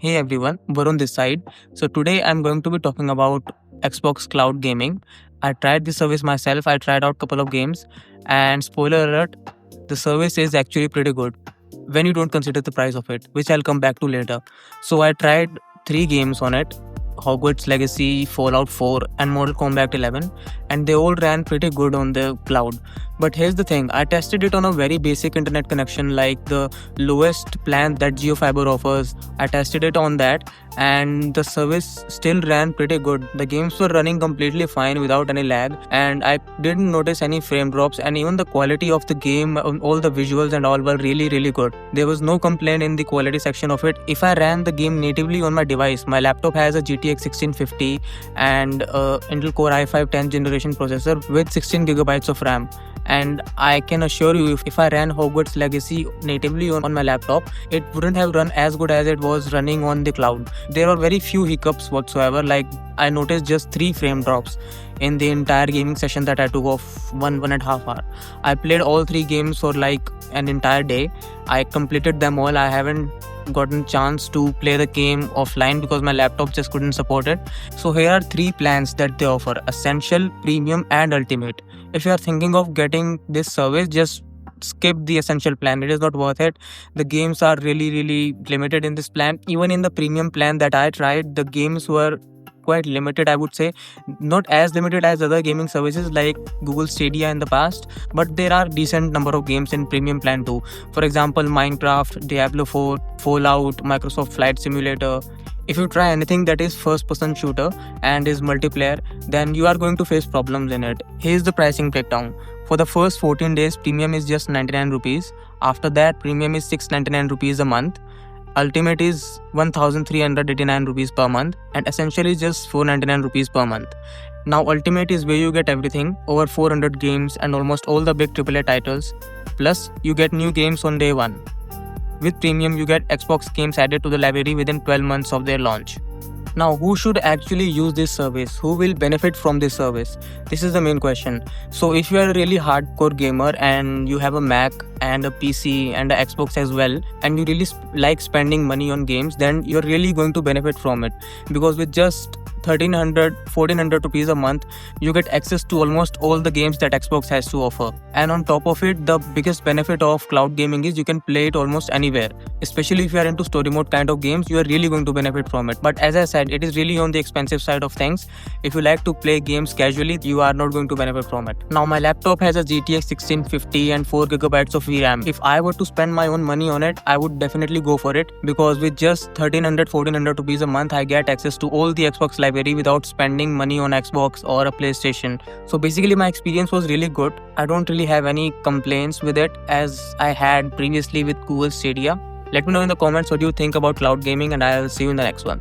Hey everyone, Varun this side. So today I'm going to be talking about Xbox Cloud Gaming. I tried the service myself. I tried out a couple of games, and spoiler alert, the service is actually pretty good when you don't consider the price of it, which I'll come back to later. So I tried 3 games on it: Hogwarts Legacy, Fallout 4, and Mortal Kombat 11, and they all ran pretty good on the cloud. But here's the thing, I tested it on a very basic internet connection, like the lowest plan that GeoFiber offers. I tested it on that, and the service still ran pretty good. The games were running completely fine without any lag, and I didn't notice any frame drops, and even the quality of the game, all the visuals and all were really good. There was no complaint in the quality section of it. If I ran the game natively on my device, my laptop has a GTX 1650 and Intel Core i5 10th generation processor with 16 GB of RAM. And I can assure you, if I ran Hogwarts Legacy natively on my laptop, it wouldn't have run as good as it was running on the cloud. There are very few hiccups whatsoever. Like, I noticed just 3 frame drops in the entire gaming session that I took of one and a half hour. I played all 3 games for like an entire day. I completed them all. I haven't gotten chance to play the game offline because my laptop just couldn't support it. So here are 3 plans that they offer: Essential, Premium, and Ultimate. If you are thinking of getting this service, just skip the Essential plan. It is not worth it. The games are really limited in this plan. Even in the Premium plan that I tried, the games were quite limited, I would say. Not as limited as other gaming services like Google Stadia in the past, but there are decent number of games in Premium plan too. For example, Minecraft, Diablo 4, Fallout, Microsoft Flight Simulator. If you try anything that is first-person shooter and is multiplayer, then you are going to face problems in it. Here's the pricing breakdown. For the first 14 days, Premium is just 99 rupees. After that, Premium is 699 rupees a month. Ultimate is 1389 rupees per month, and Essential is just 499 rupees per month. Now Ultimate is where you get everything, over 400 games and almost all the big AAA titles. Plus, you get new games on day 1. With Premium, you get Xbox games added to the library within 12 months of their launch. Now, who should actually use this service? Who will benefit from this service? This is the main question. So if you are a really hardcore gamer and you have a Mac and a PC and an Xbox as well, and you really like spending money on games, then you're really going to benefit from it. Because with just 1400 rupees a month, you get access to almost all the games that Xbox has to offer. And on top of it, the biggest benefit of cloud gaming is you can play it almost anywhere. Especially if you are into story mode kind of games, you are really going to benefit from it. But as I said, it is really on the expensive side of things. If you like to play games casually, you are not going to benefit from it. Now my laptop has a GTX 1650 and 4 GB of VRAM. If I were to spend my own money on it, I would definitely go for it, because with just 1400 rupees a month, I get access to all the Xbox library without spending money on Xbox or a PlayStation. So basically my experience was really good. I don't really have any complaints with it as I had previously with Google Stadia. Let me know in the comments what you think about cloud gaming, and I'll see you in the next one.